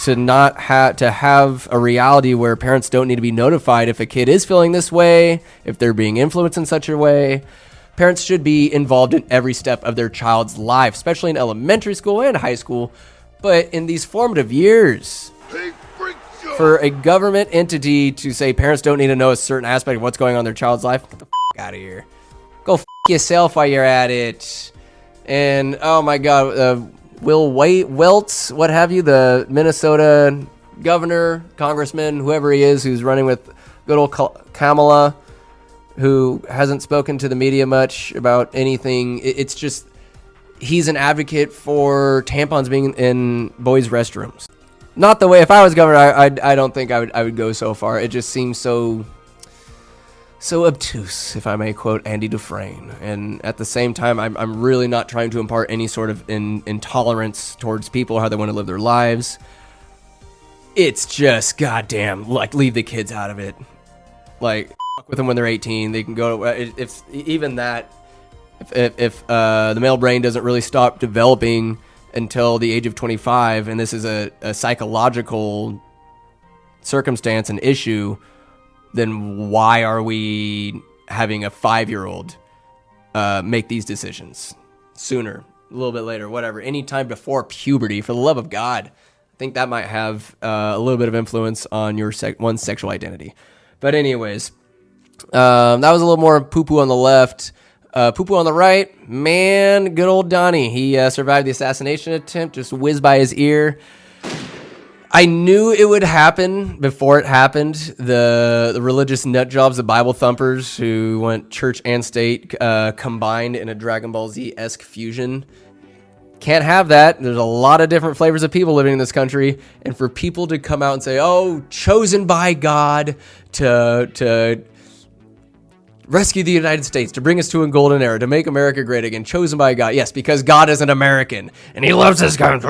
to not have a reality where parents don't need to be notified if a kid is feeling this way, if they're being influenced in such a way. Parents should be involved in every step of their child's life, especially in elementary school and high school, but in these formative years. For a government entity to say parents don't need to know a certain aspect of what's going on in their child's life, get the out of here. Go yourself while you're at it. And oh my God, Will Welts, what have you, the Minnesota governor, congressman, whoever he is, who's running with good old Kamala, who hasn't spoken to the media much about anything. It's just, he's an advocate for tampons being in boys' restrooms. Not the way, if I was governor, I don't think I would go so far. It just seems so obtuse, if I may quote Andy Dufresne. And at the same time, I'm really not trying to impart any sort of intolerance towards people, how they want to live their lives. It's just, goddamn, like, leave the kids out of it. Like, with them when they're 18, they can go to, if even that, if the male brain doesn't really stop developing until the age of 25, and this is a psychological circumstance and issue, then why are we having a 5-year-old make these decisions sooner, a little bit later, whatever, any time before puberty? For the love of God, I think that might have a little bit of influence on your one's sexual identity. But anyways, that was a little more poo-poo on the left. Poo-poo on the right, man, good old Donnie. He survived the assassination attempt, just whizzed by his ear. I knew it would happen before it happened. The religious nutjobs, the Bible thumpers who went church and state combined in a Dragon Ball Z-esque fusion. Can't have that. There's a lot of different flavors of people living in this country. And for people to come out and say, oh, chosen by God to rescue the United States, to bring us to a golden era, to make America great again, chosen by God. Yes, because God is an American, and he loves his gun.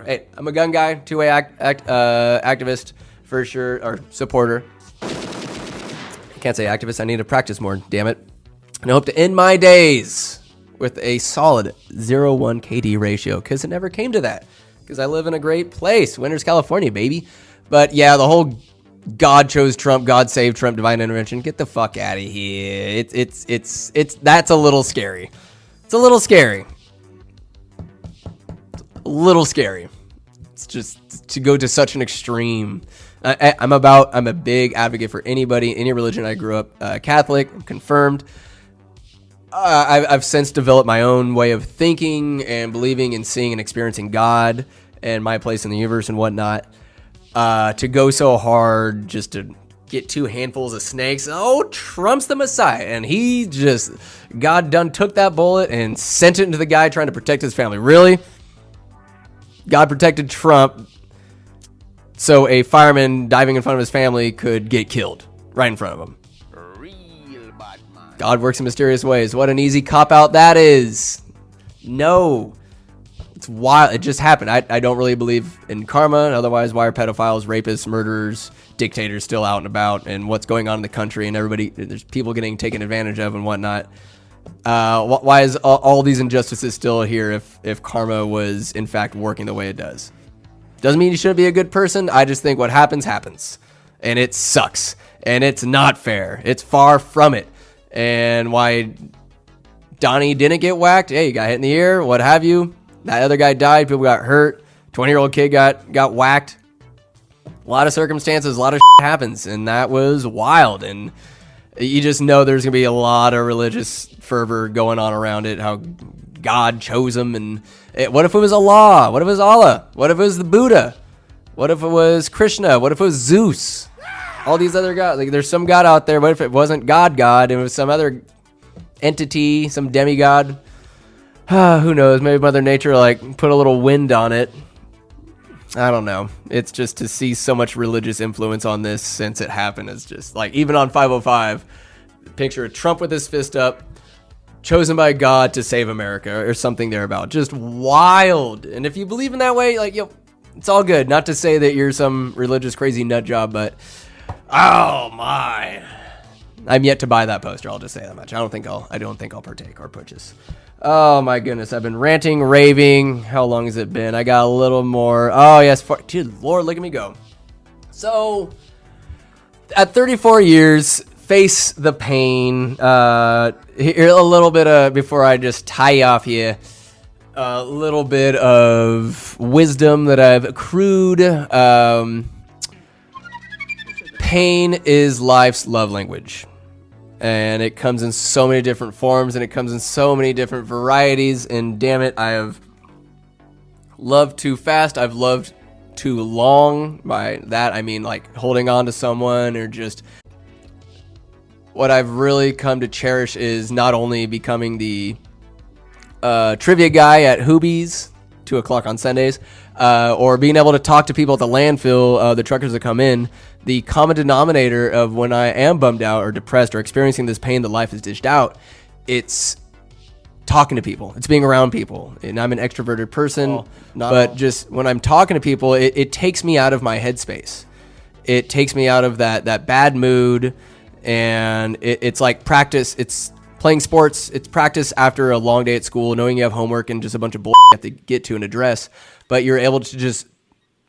Hey, I'm a gun guy, two-way activist, for sure, or supporter. I can't say activist, I need to practice more, damn it. And I hope to end my days with a solid 0-1 KD ratio, because it never came to that, because I live in a great place, Winters, California, baby. But yeah, the whole God chose Trump, God saved Trump, divine intervention. Get the fuck out of here. It's that's a little scary. It's a little scary. A little scary. It's just to go to such an extreme. I'm a big advocate for anybody, any religion. I grew up Catholic, I'm confirmed. I've since developed my own way of thinking and believing and seeing and experiencing God and my place in the universe and whatnot. To go so hard just to get 2 handfuls of snakes. Oh, Trump's the Messiah. And he just, God done took that bullet and sent it into the guy trying to protect his family. Really? God protected Trump so a fireman diving in front of his family could get killed right in front of him. Real bad God works in mysterious ways. What an easy cop-out that is. No. It's wild. It just happened. I don't really believe in karma. Otherwise, why are pedophiles, rapists, murderers, dictators still out and about, and what's going on in the country, and there's people getting taken advantage of and whatnot. Why is all these injustices still here if karma was in fact working the way it does? Doesn't mean you shouldn't be a good person. I just think what happens, and it sucks, and it's not fair. It's far from it. And why Donnie didn't get whacked? Hey, he got hit in the ear, what have you. That other guy died. People got hurt. 20-year-old kid got whacked. A lot of circumstances, a lot of shit happens, and that was wild. And you just know there's gonna be a lot of religious fervor going on around it. How God chose him, and what if it was Allah? What if it was Allah? What if it was the Buddha? What if it was Krishna? What if it was Zeus? All these other gods. Like, there's some god out there. What if it wasn't God? It was some other entity, some demigod. Who knows? Maybe Mother Nature put a little wind on it. I don't know. It's just to see so much religious influence on this since it happened. It's just even on 505, picture of Trump with his fist up, chosen by God to save America or something thereabout. Just wild. And if you believe in that way, it's all good. Not to say that you're some religious crazy nut job, but oh my. I'm yet to buy that poster. I'll just say that much. I don't think I'll partake or purchase. Oh my goodness, I've been ranting, raving. How long has it been? I got a little more. Oh yes, dude, Lord, look at me go. So, at 34 years, face the pain. Here a little bit of, before I just tie off here, a little bit of wisdom that I've accrued. Pain is life's love language. And it comes in so many different forms, and it comes in so many different varieties, and damn it, I have loved too fast, I've loved too long. By that, I mean holding on to someone, or just what I've really come to cherish is not only becoming the trivia guy at Hoobies, 2 o'clock on Sundays, or being able to talk to people at the landfill, the truckers that come in. The common denominator of when I am bummed out or depressed or experiencing this pain that life has dished out, it's talking to people. It's being around people. And I'm an extroverted person, but just when I'm talking to people, it takes me out of my headspace. It takes me out of that bad mood, and it's like practice. It's playing sports. It's practice after a long day at school, knowing you have homework and just a bunch of bull you have to get to and address, but you're able to just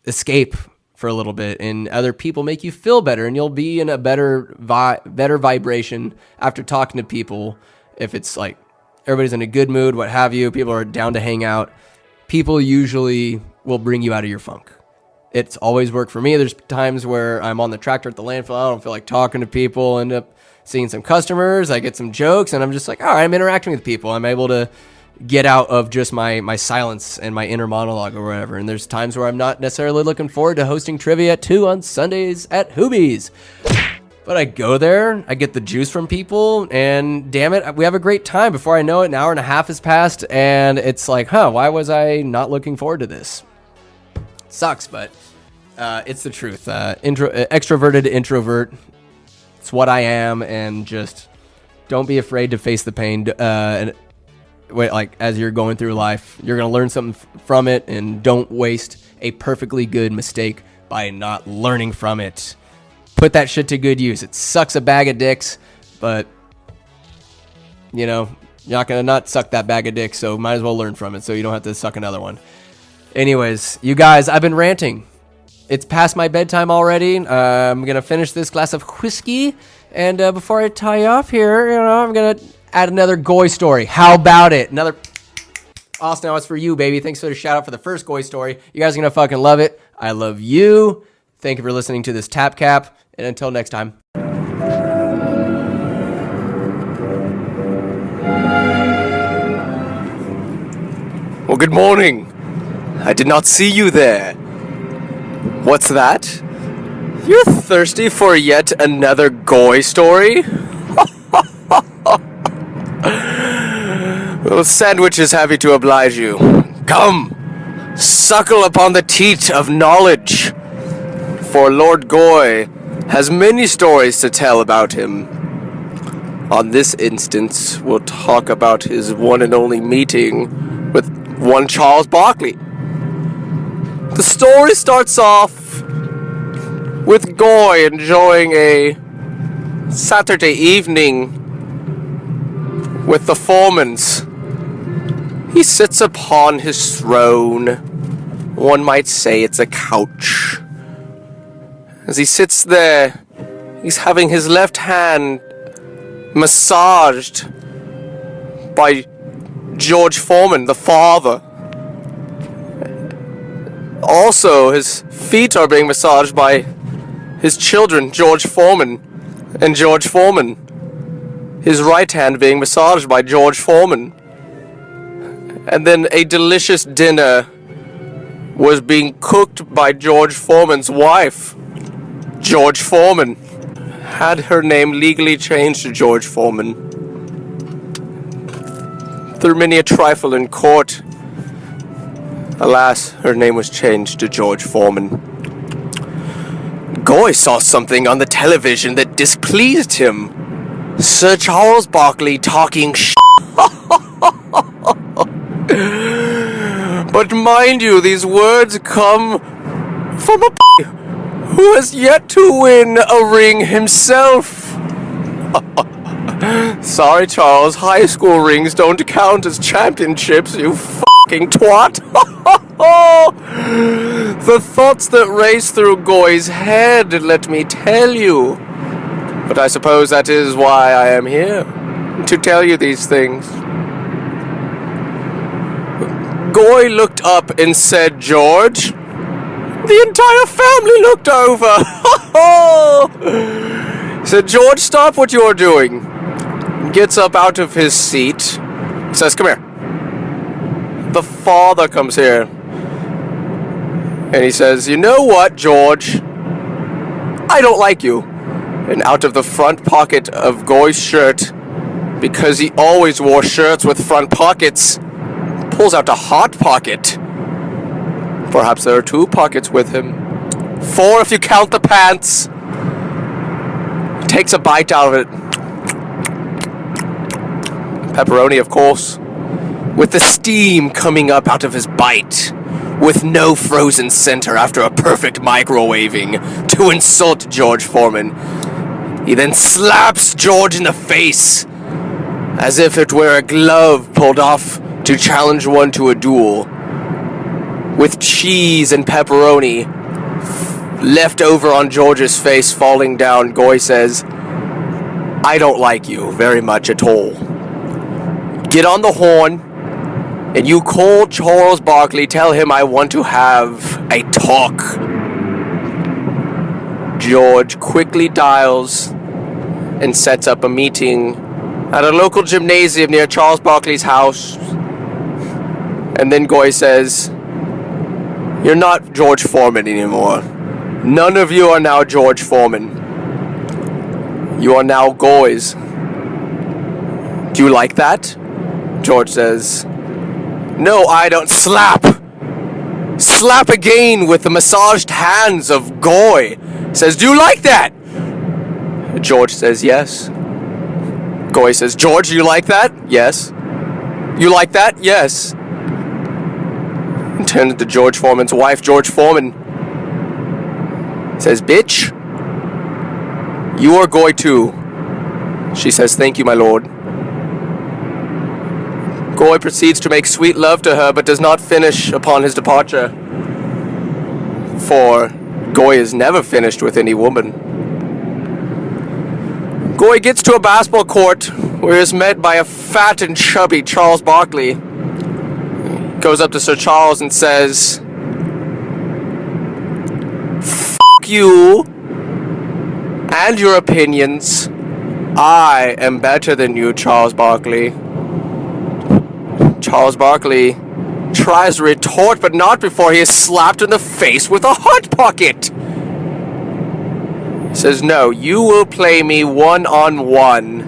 escape for a little bit, and other people make you feel better, and you'll be in a better vibration after talking to people. If it's everybody's in a good mood, what have you, people are down to hang out, people usually will bring you out of your funk. It's always worked for me. There's times where I'm on the tractor at the landfill, I don't feel like talking to people, end up seeing some customers, I get some jokes, and I'm just like, all right, I'm interacting with people. I'm able to get out of just my silence and my inner monologue or whatever. And there's times where I'm not necessarily looking forward to hosting trivia at 2 on Sundays at Hoobies. But I go there, I get the juice from people, and damn it, we have a great time. Before I know it, an hour and a half has passed, and it's why was I not looking forward to this? It sucks, but it's the truth. Extroverted introvert, it's what I am, and just don't be afraid to face the pain. And as you're going through life, you're going to learn something from it, and don't waste a perfectly good mistake by not learning from it. Put that shit to good use. It sucks a bag of dicks, but you're not going to not suck that bag of dicks, so might as well learn from it so you don't have to suck another one. Anyways, you guys, I've been ranting. It's past my bedtime already. I'm going to finish this glass of whiskey, and before I tie you off here, I'm going to add another goy story. How about it? Another. Austin, now it's for you, baby. Thanks for the shout out for the first goy story. You guys are going to fucking love it. I love you. Thank you for listening to this Tap Cap. And until next time. Well, good morning. I did not see you there. What's that? You're thirsty for yet another goy story? Well, sandwich is happy to oblige you. Come, suckle upon the teat of knowledge. For Lord Goy has many stories to tell about him. On this instance, we'll talk about his one and only meeting with one Charles Barkley. The story starts off with Goy enjoying a Saturday evening with the Foremans. He sits upon his throne. One might say it's a couch. As he sits there, he's having his left hand massaged by George Foreman, the father. Also, his feet are being massaged by his children, George Foreman and George Foreman. His right hand being massaged by George Foreman. And then a delicious dinner was being cooked by George Foreman's wife, George Foreman. Had her name legally changed to George Foreman. Through many a trifle in court, alas, her name was changed to George Foreman. Goy saw something on the television that displeased him. Sir Charles Barkley talking But mind you, these words come from a who has yet to win a ring himself. Sorry, Charles, high school rings don't count as championships, you fucking twat. The thoughts that race through Goy's head, let me tell you. But I suppose that is why I am here, to tell you these things. Goy looked up and said, George. The entire family looked over. He said, George, stop what you're doing. Gets up out of his seat. Says, come here. The father comes here. And he says, you know what, George? I don't like you. And out of the front pocket of Goy's shirt, because he always wore shirts with front pockets, pulls out a hot pocket. Perhaps there are 2 pockets with him. 4 if you count the pants. Takes a bite out of it. Pepperoni, of course. With the steam coming up out of his bite. With no frozen center after a perfect microwaving to insult George Foreman. He then slaps George in the face. As if it were a glove pulled off to challenge one to a duel. With cheese and pepperoni left over on George's face falling down, Goy says, I don't like you very much at all. Get on the horn, and you call Charles Barkley, tell him I want to have a talk. George quickly dials and sets up a meeting at a local gymnasium near Charles Barkley's house. And then Goy says, you're not George Foreman anymore. None of you are now George Foreman. You are now Goy's. Do you like that? George says, no, I don't. Slap! Slap again with the massaged hands of Goy. Says, do you like that? George says, yes. Goy says, George, you like that? Yes. You like that? Yes. Turns to George Foreman's wife, George Foreman. Says, bitch, you are Goy too. She says, thank you, my lord. Goy proceeds to make sweet love to her, but does not finish upon his departure. For Goy is never finished with any woman. Goy gets to a basketball court where he is met by a fat and chubby Charles Barkley. Goes up to Sir Charles and says, fuck you and your opinions. I am better than you, Charles Barkley. Charles Barkley tries to retort, but not before he is slapped in the face with a hot pocket. He says, no, you will play me one-on-one,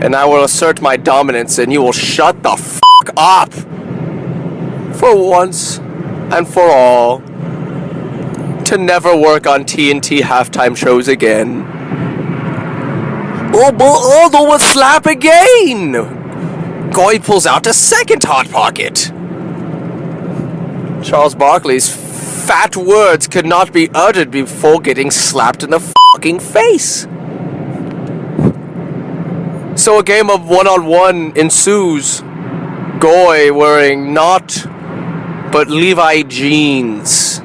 and I will assert my dominance, and you will shut the fuck up. For once and for all, to never work on TNT halftime shows again. Oh, the one slap again! Goy pulls out a second Hot Pocket. Charles Barkley's fat words could not be uttered before getting slapped in the fucking face. So a game of one-on-one ensues. Goy wearing not but Levi jeans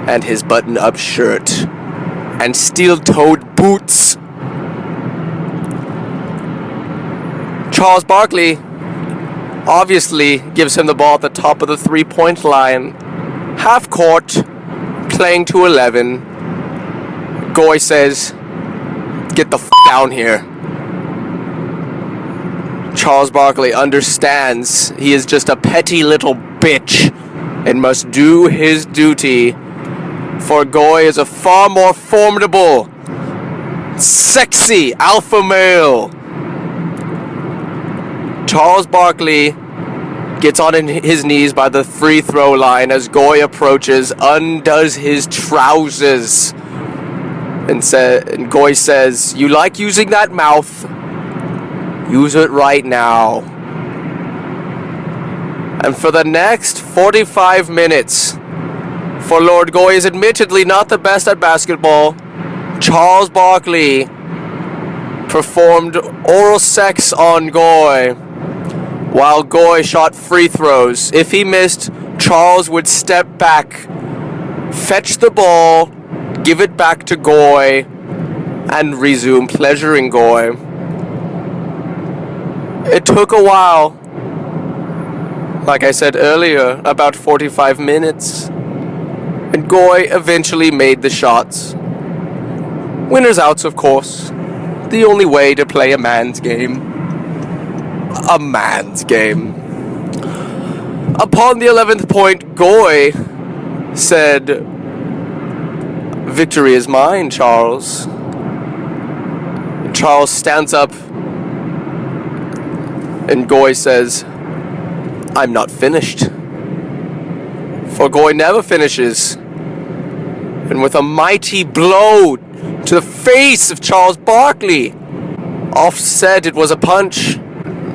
and his button-up shirt and steel-toed boots. Charles Barkley obviously gives him the ball at the top of the three-point line. Half court, playing to 11. Goy says, "Get the f*** down here." Charles Barkley understands he is just a petty little bitch and must do his duty, for Goy is a far more formidable, sexy alpha male. Charles Barkley gets on his knees by the free throw line as Goy approaches, undoes his trousers, and Goy says, "You like using that mouth? Use it right now." And for the next 45 minutes, for Lord Goy is admittedly not the best at basketball, Charles Barkley performed oral sex on Goy, while Goy shot free throws. If he missed, Charles would step back, fetch the ball, give it back to Goy, and resume pleasuring Goy. It took a while. Like I said earlier, about 45 minutes. And Goy eventually made the shots. Winners outs, of course. The only way to play a man's game. A man's game. Upon the 11th point, Goy said, "Victory is mine, Charles." Charles stands up and Goy says, "I'm not finished." For Goy never finishes. And with a mighty blow to the face of Charles Barkley, oft said it was a punch,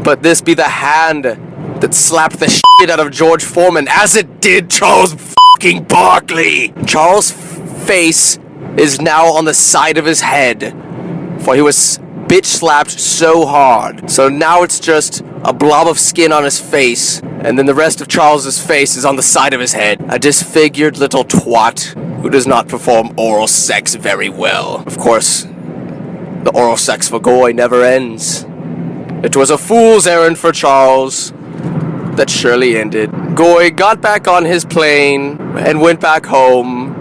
but this be the hand that slapped the shit out of George Foreman, as it did Charles fucking Barkley. Charles' face is now on the side of his head, for he was bitch slapped so hard. So now it's just a blob of skin on his face, and then the rest of Charles's face is on the side of his head. A disfigured little twat who does not perform oral sex very well. Of course, the oral sex for Goy never ends. It was a fool's errand for Charles that surely ended. Goy got back on his plane and went back home,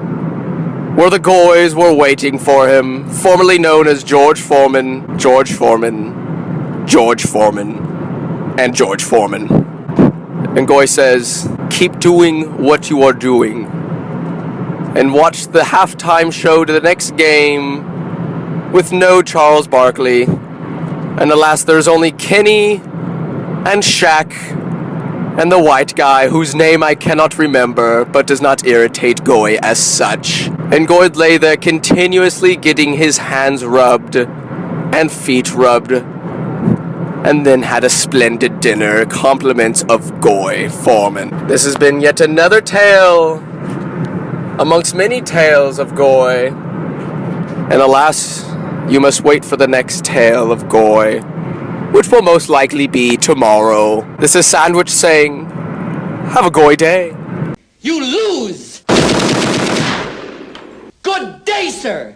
where the Goys were waiting for him, formerly known as George Foreman, George Foreman, George Foreman, and George Foreman. And Goy says, "Keep doing what you are doing, and watch the halftime show to the next game with no Charles Barkley. And alas, there's only Kenny and Shaq and the white guy whose name I cannot remember, but does not irritate Goy as such." And Goy lay there continuously getting his hands rubbed and feet rubbed, and then had a splendid dinner, compliments of Goy Foreman. This has been yet another tale amongst many tales of Goy, and alas, you must wait for the next tale of Goy, which will most likely be tomorrow. This is Sandwich saying, have a Goy day. You lose! Good day, sir!